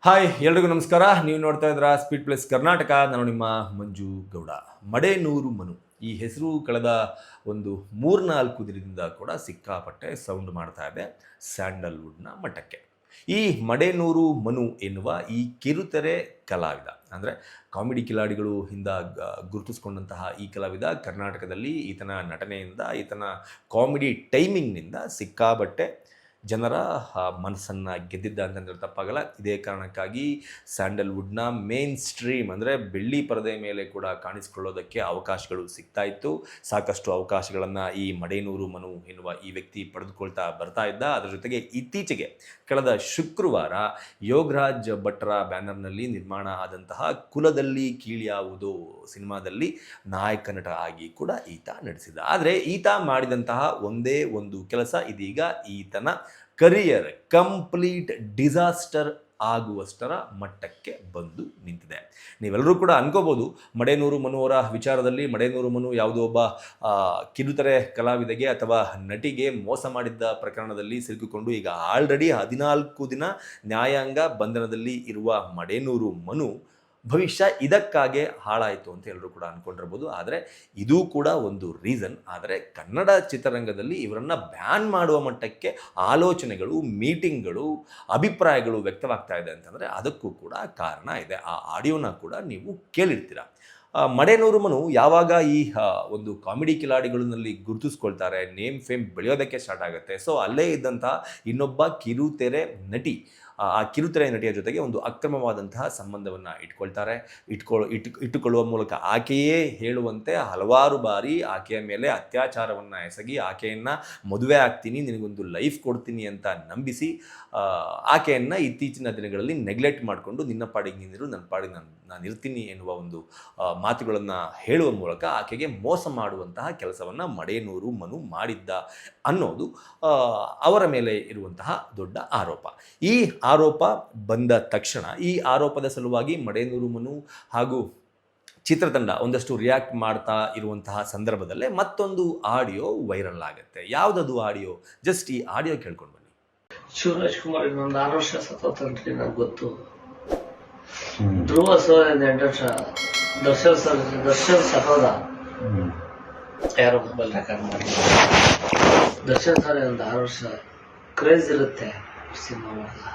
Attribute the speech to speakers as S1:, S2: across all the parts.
S1: Hi ಎಲ್ರಿಗೂ ನಮಸ್ಕಾರ. ನೀವು ನೋಡ್ತಾ ಇದ್ರ ಸ್ಪೀಡ್ ಪ್ಲಸ್ ಕರ್ನಾಟಕ. ನಾನು ನಿಮ್ಮ ಮಂಜು ಗೌಡ. ಮಡೆನೂರು ಮನು ಈ ಹೆಸರು ಕಳೆದ ಒಂದು 3-4 ದಿನದಿಂದ ಕೂಡ ಸಿಕ್ಕಾಪಟ್ಟೆ ಸೌಂಡ್ ಮಾಡ್ತಾ ಇದೆ ಸ್ಯಾಂಡಲ್ವುಡ್ನ ಮಟ್ಟಕ್ಕೆ. ಈ ಮಡೆನೂರು ಮನು ಎನ್ನುವ ಈ ಕಿರುತೆರೆ ಕಲಾವಿದ ಅಂದರೆ ಕಾಮಿಡಿ ಕಿಲಾಡಿಗಳು ಹಿಂದ ಗುರುತಿಸ್ಕೊಂಡಂತಹ ಈ ಕಲಾವಿದ ಕರ್ನಾಟಕದಲ್ಲಿ ಈತನ ನಟನೆಯಿಂದ, ಈತನ ಕಾಮಿಡಿ ಟೈಮಿಂಗ್ನಿಂದ ಸಿಕ್ಕಾಪಟ್ಟೆ ಜನರ ಮನಸ್ಸನ್ನು ಗೆದ್ದಿದ್ದ ಅಂತಂದ್ರೆ ತಪ್ಪಾಗಲ್ಲ. ಇದೇ ಕಾರಣಕ್ಕಾಗಿ ಸ್ಯಾಂಡಲ್ವುಡ್ನ ಮೇನ್ ಸ್ಟ್ರೀಮ್ ಅಂದರೆ ಬೆಳ್ಳಿ ಪರದೆ ಮೇಲೆ ಕೂಡ ಕಾಣಿಸಿಕೊಳ್ಳೋದಕ್ಕೆ ಅವಕಾಶಗಳು ಸಿಗ್ತಾ ಇತ್ತು. ಸಾಕಷ್ಟು ಅವಕಾಶಗಳನ್ನು ಈ ಮಡೆನೂರು ಮನು ಎನ್ನುವ ಈ ವ್ಯಕ್ತಿ ಪಡೆದುಕೊಳ್ತಾ ಬರ್ತಾ ಇದ್ದ. ಅದರ ಜೊತೆಗೆ ಇತ್ತೀಚೆಗೆ ಕಳೆದ ಶುಕ್ರವಾರ ಯೋಗರಾಜ್ ಭಟ್ರ ಬ್ಯಾನರ್ನಲ್ಲಿ ನಿರ್ಮಾಣ ಆದಂತಹ ಕುಲದಲ್ಲಿ ಕೀಳ್ಯಾವುದೋ ಸಿನಿಮಾದಲ್ಲಿ ನಾಯಕ ನಟ ಆಗಿ ಕೂಡ ಈತ ನಡೆಸಿದ. ಆದರೆ ಈತ ಮಾಡಿದಂತಹ ಒಂದೇ ಒಂದು ಕೆಲಸ ಇದೀಗ ಈತನ ಕರಿಯರ್ ಕಂಪ್ಲೀಟ್ ಡಿಸಾಸ್ಟರ್ ಆಗುವಷ್ಟರ ಮಟ್ಟಕ್ಕೆ ಬಂದು ನಿಂತಿದೆ. ನೀವೆಲ್ಲರೂ ಕೂಡ ಅನ್ಕೋಬೋದು, ಮಡೆನೂರು ಮನು ಅವರ ವಿಚಾರದಲ್ಲಿ ಮಡೆನೂರು ಮನು ಯಾವುದೋ ಒಬ್ಬ ಕಿರುತೆರೆ ಕಲಾವಿದೆಗೆ ಅಥವಾ ನಟಿಗೆ ಮೋಸ ಮಾಡಿದ್ದ ಪ್ರಕರಣದಲ್ಲಿ ಸಿಲುಕಿಕೊಂಡು ಈಗ ಆಲ್ರೆಡಿ 14 ದಿನ ನ್ಯಾಯಾಂಗ ಬಂಧನದಲ್ಲಿ ಇರುವ ಮಡೆನೂರು ಮನು ಭವಿಷ್ಯ ಇದಕ್ಕಾಗೆ ಹಾಳಾಯಿತು ಅಂತ ಎಲ್ಲರೂ ಕೂಡ ಅಂದ್ಕೊಂಡಿರ್ಬೋದು. ಆದರೆ ಇದು ಕೂಡ ಒಂದು ರೀಸನ್. ಆದರೆ ಕನ್ನಡ ಚಿತ್ರರಂಗದಲ್ಲಿ ಇವರನ್ನು ಬ್ಯಾನ್ ಮಾಡುವ ಮಟ್ಟಕ್ಕೆ ಆಲೋಚನೆಗಳು, ಮೀಟಿಂಗ್ಗಳು, ಅಭಿಪ್ರಾಯಗಳು ವ್ಯಕ್ತವಾಗ್ತಾ ಇದೆ ಅಂತಂದರೆ ಅದಕ್ಕೂ ಕೂಡ ಕಾರಣ ಇದೆ. ಆ ಆಡಿಯೋನ ಕೂಡ ನೀವು ಕೇಳಿರ್ತೀರ. ಮಡೆನೂರು ಮನು ಯಾವಾಗ ಈ ಒಂದು ಕಾಮಿಡಿ ಕಿಲಾಡಿಗಳಲ್ಲಿ ಗುರುತಿಸ್ಕೊಳ್ತಾರೆ, ನೇಮ್ ಫೇಮ್ ಬೆಳೆಯೋದಕ್ಕೆ ಸ್ಟಾರ್ಟ್ ಆಗುತ್ತೆ. ಸೊ ಅಲ್ಲೇ ಇದ್ದಂತಹ ಇನ್ನೊಬ್ಬ ಕಿರುತೆರೆ ನಟಿ, ಆ ಕಿರುತೆರೆ ನಟಿಯ ಜೊತೆಗೆ ಒಂದು ಅಕ್ರಮವಾದಂತಹ ಸಂಬಂಧವನ್ನು ಇಟ್ಟುಕೊಳ್ಳುವ ಮೂಲಕ ಆಕೆಯೇ ಹೇಳುವಂತೆ ಹಲವಾರು ಬಾರಿ ಆಕೆಯ ಮೇಲೆ ಅತ್ಯಾಚಾರವನ್ನು ಎಸಗಿ ಆಕೆಯನ್ನು ಮದುವೆ ಆಗ್ತೀನಿ, ನಿನಗೊಂದು ಲೈಫ್ ಕೊಡ್ತೀನಿ ಅಂತ ನಂಬಿಸಿ ಆಕೆಯನ್ನು ಇತ್ತೀಚಿನ ದಿನಗಳಲ್ಲಿ ನೆಗ್ಲೆಕ್ಟ್ ಮಾಡಿಕೊಂಡು ನಿನ್ನ ಪಾಡಿಗೆ ನೀನಿರು, ನನ್ನ ಪಾಡಿಗೆ ನಾನು ಇರ್ತೀನಿ ಎನ್ನುವ ಒಂದು ಮಾತುಗಳನ್ನು ಹೇಳುವ ಮೂಲಕ ಆಕೆಗೆ ಮೋಸ ಮಾಡುವಂತಹ ಕೆಲಸವನ್ನು ಮಡೆನೂರು ಮನು ಮಾಡಿದ್ದ ಅನ್ನೋದು ಅವರ ಮೇಲೆ ಇರುವಂತಹ ದೊಡ್ಡ ಆರೋಪ. ಈ ಆರೋಪ ಬಂದ ತಕ್ಷಣ ಈ ಆರೋಪದ ಸಲುವಾಗಿ ಮಡೆನೂರು ಮನು ಹಾಗೂ ಚಿತ್ರತಂಡ ಒಂದಷ್ಟು ರಿಯಾಕ್ಟ್ ಮಾಡ್ತಾ ಇರುವಂತಹ ಸಂದರ್ಭದಲ್ಲೇ ಮತ್ತೊಂದು ಆಡಿಯೋ ವೈರಲ್ ಆಗುತ್ತೆ. ಯಾವುದದು ಆಡಿಯೋ? ಜಸ್ಟ್ ಈ ಆಡಿಯೋ ಕೇಳ್ಕೊಂಡು ಬನ್ನಿ.
S2: ಶಿವರಾಜ್ ಕುಮಾರ್ ಇನ್ನೊಂದು 6 ವರ್ಷ ಸತ್ತೋತನ್ರಿ, ನಂಗೆ ಗೊತ್ತು. ಧ್ರುವ ಸರ್ 8 ವರ್ಷ, ದರ್ಶನ್ ಸಹೋದ ಯಾರೋ ಮೊಬೈಲ್ ರೆಕಾರ್ಡ್ ಮಾಡಿ, ದರ್ಶನ್ ಸರ್ ಒಂದು 6 ವರ್ಷ ಕ್ರೇಜ್ ಇರುತ್ತೆ ಸಿನಿಮಾ ಮಾಡಲ್ಲ.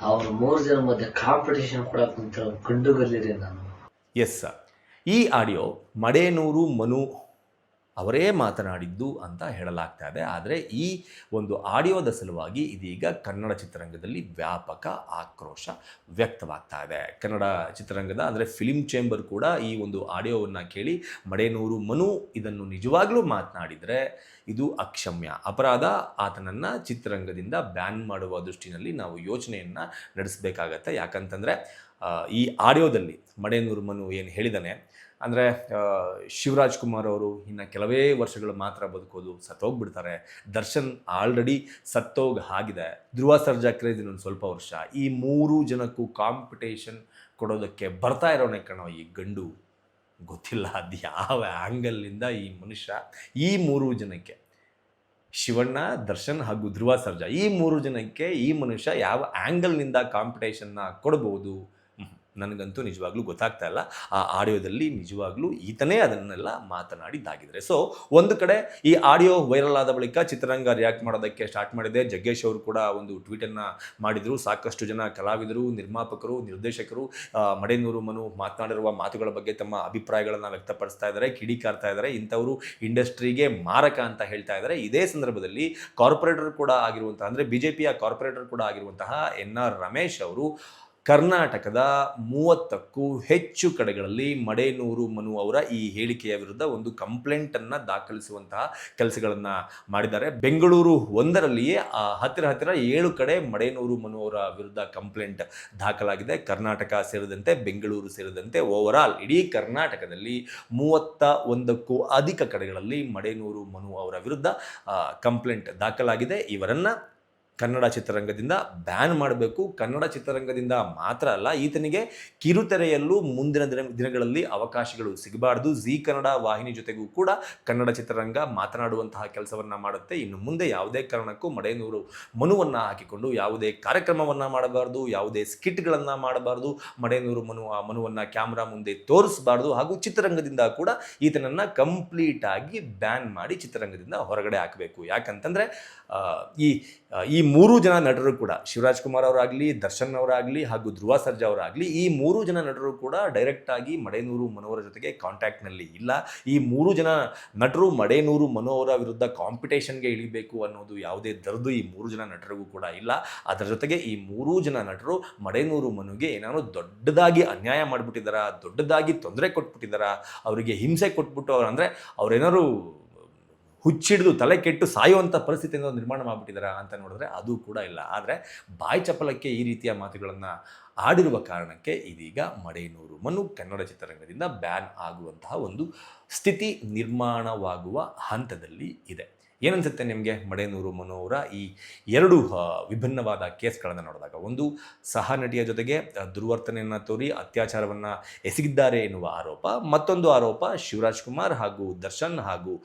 S2: ಅವ್ರು 3 ಜನ ಮಧ್ಯೆ ಕಾಂಪಿಟೇಷನ್ ಕೂಡ ಕುಂತಿರೋ ಗಂಡುಗಲ್ಲಿರಿ ನಾನು.
S1: ಎಸ್ ಸರ್, ಈ ಆಡಿಯೋ ಮಡೆನೂರು ಮನು ಅವರೇ ಮಾತನಾಡಿದ್ದು ಅಂತ ಹೇಳಲಾಗ್ತಾ ಇದೆ. ಆದರೆ ಈ ಒಂದು ಆಡಿಯೋದ ಸಲುವಾಗಿ ಇದೀಗ ಕನ್ನಡ ಚಿತ್ರರಂಗದಲ್ಲಿ ವ್ಯಾಪಕ ಆಕ್ರೋಶ ವ್ಯಕ್ತವಾಗ್ತಾ ಇದೆ. ಕನ್ನಡ ಚಿತ್ರರಂಗದ ಅಂದರೆ ಫಿಲ್ಮ್ ಚೇಂಬರ್ ಕೂಡ ಈ ಒಂದು ಆಡಿಯೋವನ್ನು ಕೇಳಿ ಮಡೆನೂರು ಮನು ಇದನ್ನು ನಿಜವಾಗ್ಲೂ ಮಾತನಾಡಿದರೆ ಇದು ಅಕ್ಷಮ್ಯ ಅಪರಾಧ, ಆತನನ್ನು ಚಿತ್ರರಂಗದಿಂದ ಬ್ಯಾನ್ ಮಾಡುವ ದೃಷ್ಟಿನಲ್ಲಿ ನಾವು ಯೋಚನೆಯನ್ನು ನಡೆಸಬೇಕಾಗತ್ತೆ. ಯಾಕಂತಂದರೆ ಈ ಆಡಿಯೋದಲ್ಲಿ ಮಡೆನೂರು ಮನು ಏನು ಹೇಳಿದಾನೆ ಅಂದರೆ, ಶಿವರಾಜ್ ಕುಮಾರ್ ಅವರು ಇನ್ನು ಕೆಲವೇ ವರ್ಷಗಳು ಮಾತ್ರ ಬದುಕೋದು, ಸತ್ತೋಗ್ಬಿಡ್ತಾರೆ. ದರ್ಶನ್ ಆಲ್ರೆಡಿ ಆಗಿದೆ. ಧ್ರುವ ಸರ್ಜಾ ಕ್ರೇಜ್ ಇನ್ನೊಂದು ಸ್ವಲ್ಪ ವರ್ಷ. ಈ 3 ಜನಕ್ಕೂ ಕಾಂಪಿಟೇಷನ್ ಕೊಡೋದಕ್ಕೆ ಬರ್ತಾ ಇರೋನೇ ಕಣೋ ಈ ಗಂಡು. ಗೊತ್ತಿಲ್ಲ ಅದು ಯಾವ ಆ್ಯಂಗಲ್ನಿಂದ ಈ ಮನುಷ್ಯ ಈ 3 ಜನಕ್ಕೆ, ಶಿವಣ್ಣ, ದರ್ಶನ್ ಹಾಗೂ ಧ್ರುವ ಸರ್ಜಾ, ಈ 3 ಜನಕ್ಕೆ ಈ ಮನುಷ್ಯ ಯಾವ ಆ್ಯಂಗಲ್ನಿಂದ ಕಾಂಪಿಟೇಷನ್ನ ಕೊಡ್ಬೋದು ನನಗಂತೂ ನಿಜವಾಗ್ಲೂ ಗೊತ್ತಾಗ್ತಾ ಇಲ್ಲ. ಆ ಆಡಿಯೋದಲ್ಲಿ ನಿಜವಾಗ್ಲೂ ಈತನೇ ಅದನ್ನೆಲ್ಲ ಮಾತನಾಡಿದ್ದಾಗಿದ್ದಾರೆ. ಸೊ ಒಂದು ಕಡೆ ಈ ಆಡಿಯೋ ವೈರಲ್ ಆದ ಬಳಿಕ ಚಿತ್ರರಂಗ ರಿಯಾಕ್ಟ್ ಮಾಡೋದಕ್ಕೆ ಸ್ಟಾರ್ಟ್ ಮಾಡಿದೆ. ಜಗ್ಗೇಶ್ ಅವರು ಕೂಡ ಒಂದು ಟ್ವೀಟನ್ನು ಮಾಡಿದರು. ಸಾಕಷ್ಟು ಜನ ಕಲಾವಿದರು, ನಿರ್ಮಾಪಕರು, ನಿರ್ದೇಶಕರು ಮಡೆನೂರು ಮನು ಮಾತನಾಡಿರುವ ಮಾತುಗಳ ಬಗ್ಗೆ ತಮ್ಮ ಅಭಿಪ್ರಾಯಗಳನ್ನು ವ್ಯಕ್ತಪಡಿಸ್ತಾ ಇದ್ದಾರೆ, ಕಿಡಿಕಾರ್ತಾ ಇದ್ದಾರೆ. ಇಂಥವರು ಇಂಡಸ್ಟ್ರಿಗೆ ಮಾರಕ ಅಂತ ಹೇಳ್ತಾ ಇದ್ದಾರೆ. ಇದೇ ಸಂದರ್ಭದಲ್ಲಿ ಕಾರ್ಪೊರೇಟರ್ ಕೂಡ ಆಗಿರುವಂತಹ, ಅಂದರೆ BJPಯ ಕಾರ್ಪೊರೇಟರ್ ಕೂಡ ಆಗಿರುವಂತಹ NR ರಮೇಶ್ ಅವರು ಕರ್ನಾಟಕದ 30ಕ್ಕೂ ಹೆಚ್ಚು ಕಡೆಗಳಲ್ಲಿ ಮಡೆನೂರು ಮನು ಅವರ ಈ ಹೇಳಿಕೆಯ ವಿರುದ್ಧ ಒಂದು ಕಂಪ್ಲೇಂಟನ್ನು ದಾಖಲಿಸುವಂತಹ ಕೆಲಸಗಳನ್ನು ಮಾಡಿದ್ದಾರೆ. ಬೆಂಗಳೂರು ಒಂದರಲ್ಲಿಯೇ ಹತ್ತಿರ 7 ಕಡೆ ಮಡೆನೂರು ಮನು ಅವರ ವಿರುದ್ಧ ಕಂಪ್ಲೇಂಟ್ ದಾಖಲಾಗಿದೆ. ಕರ್ನಾಟಕ ಸೇರಿದಂತೆ, ಬೆಂಗಳೂರು ಸೇರಿದಂತೆ ಓವರಾಲ್ ಇಡೀ ಕರ್ನಾಟಕದಲ್ಲಿ 31ಕ್ಕೂ ಅಧಿಕ ಕಡೆಗಳಲ್ಲಿ ಮಡೆನೂರು ಮನು ಅವರ ವಿರುದ್ಧ ಕಂಪ್ಲೇಂಟ್ ದಾಖಲಾಗಿದೆ. ಇವರನ್ನು ಕನ್ನಡ ಚಿತ್ರರಂಗದಿಂದ ಬ್ಯಾನ್ ಮಾಡಬೇಕು. ಕನ್ನಡ ಚಿತ್ರರಂಗದಿಂದ ಮಾತ್ರ ಅಲ್ಲ, ಈತನಿಗೆ ಕಿರುತೆರೆಯಲ್ಲೂ ಮುಂದಿನ ದಿನಗಳಲ್ಲಿ ಅವಕಾಶಗಳು ಸಿಗಬಾರ್ದು. ಜೀ ಕನ್ನಡ ವಾಹಿನಿ ಜೊತೆಗೂ ಕೂಡ ಕನ್ನಡ ಚಿತ್ರರಂಗ ಮಾತನಾಡುವಂತಹ ಕೆಲಸವನ್ನು ಮಾಡುತ್ತೆ. ಇನ್ನು ಮುಂದೆ ಯಾವುದೇ ಕಾರಣಕ್ಕೂ ಮಡೇನೂರು ಮನುವನ್ನು ಹಾಕಿಕೊಂಡು ಯಾವುದೇ ಕಾರ್ಯಕ್ರಮವನ್ನು ಮಾಡಬಾರ್ದು, ಯಾವುದೇ ಸ್ಕಿಟ್ಗಳನ್ನು ಮಾಡಬಾರ್ದು, ಮಡೇನೂರು ಮನುವನ್ನು ಕ್ಯಾಮ್ರಾ ಮುಂದೆ ತೋರಿಸಬಾರ್ದು. ಹಾಗೂ ಚಿತ್ರರಂಗದಿಂದ ಕೂಡ ಈತನನ್ನು ಕಂಪ್ಲೀಟ್ ಆಗಿ ಬ್ಯಾನ್ ಮಾಡಿ ಚಿತ್ರರಂಗದಿಂದ ಹೊರಗಡೆ ಹಾಕಬೇಕು. ಯಾಕಂತಂದರೆ ಈ ಮೂರು ಜನ ನಟರು ಕೂಡ, ಶಿವರಾಜ್ ಕುಮಾರ್ ಅವರಾಗಲಿ, ದರ್ಶನ್ ಅವರಾಗಲಿ ಹಾಗೂ ಧ್ರುವ ಸರ್ಜಾ ಅವರಾಗಲಿ, ಈ ಮೂರು ಜನ ನಟರು ಕೂಡ ಡೈರೆಕ್ಟಾಗಿ ಮಡೇನೂರು ಮನು ಅವರ ಜೊತೆಗೆ ಕಾಂಟ್ಯಾಕ್ಟ್ನಲ್ಲಿ ಇಲ್ಲ. ಈ ಮೂರು ಜನ ನಟರು ಮಡೇನೂರು ಮನು ಅವರ ವಿರುದ್ಧ ಕಾಂಪಿಟೇಷನ್ಗೆ ಇಳಿಬೇಕು ಅನ್ನೋದು ಯಾವುದೇ ದರ್ದು ಈ ಮೂರು ಜನ ನಟರಿಗೂ ಕೂಡ ಇಲ್ಲ. ಅದರ ಜೊತೆಗೆ ಈ ಮೂರೂ ಜನ ನಟರು ಮಡೇನೂರು ಮನುಗೆ ಏನಾದ್ರು ದೊಡ್ಡದಾಗಿ ಅನ್ಯಾಯ ಮಾಡಿಬಿಟ್ಟಿದ್ದಾರಾ, ದೊಡ್ಡದಾಗಿ ತೊಂದರೆ ಕೊಟ್ಬಿಟ್ಟಿದ್ದಾರಾ, ಅವರಿಗೆ ಹಿಂಸೆ ಕೊಟ್ಬಿಟ್ಟು ಅಂದರೆ ಅವರೇನಾದ್ರು ಹುಚ್ಚಿಡಿದು ತಲೆ ಕೆಟ್ಟು ಸಾಯುವಂಥ ಪರಿಸ್ಥಿತಿಯನ್ನು ನಿರ್ಮಾಣ ಮಾಡಿಬಿಟ್ಟಿದ್ದಾರೆ ಅಂತ ನೋಡಿದ್ರೆ ಅದು ಕೂಡ ಇಲ್ಲ. ಆದರೆ ಬಾಯಿ ಚಪಲಕ್ಕೆ ಈ ರೀತಿಯ ಮಾತುಗಳನ್ನು ಆಡಿರುವ ಕಾರಣಕ್ಕೆ ಇದೀಗ ಮಡೇನೂರು ಮನು ಕನ್ನಡ ಚಿತ್ರರಂಗದಿಂದ ಬ್ಯಾನ್ ಆಗುವಂತಹ ಒಂದು ಸ್ಥಿತಿ ನಿರ್ಮಾಣವಾಗುವ ಹಂತದಲ್ಲಿ ಇದೆ. ಏನನ್ಸುತ್ತೆ ನಿಮಗೆ ಮಡೇನೂರು ಮನು ಅವರ ಈ ಎರಡು ವಿಭಿನ್ನವಾದ ಕೇಸ್ಗಳನ್ನು ನೋಡಿದಾಗ? ಒಂದು, ಸಹ ನಟಿಯ ಜೊತೆಗೆ ದುರ್ವರ್ತನೆಯನ್ನು ತೋರಿ ಅತ್ಯಾಚಾರವನ್ನು ಎಸಗಿದ್ದಾರೆ ಎನ್ನುವ ಆರೋಪ. ಮತ್ತೊಂದು ಆರೋಪ, ಶಿವರಾಜ್ ಕುಮಾರ್ ಹಾಗೂ ದರ್ಶನ್ ಹಾಗೂ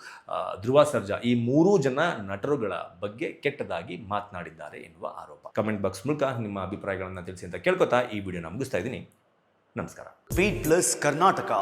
S1: ಧ್ರುವ ಸರ್ಜಾ ಈ ಮೂರೂ ಜನ ನಟರುಗಳ ಬಗ್ಗೆ ಕೆಟ್ಟದಾಗಿ ಮಾತನಾಡಿದ್ದಾರೆ ಎನ್ನುವ ಆರೋಪ. ಕಮೆಂಟ್ ಬಾಕ್ಸ್ ಮೂಲಕ ನಿಮ್ಮ ಅಭಿಪ್ರಾಯಗಳನ್ನು ತಿಳಿಸಿ ಅಂತ ಕೇಳ್ಕೊತಾ ಈ ವಿಡಿಯೋನ ಮುಗಿಸ್ತಾ ಇದ್ದೀನಿ. ನಮಸ್ಕಾರ.
S3: Speed plus Karnataka.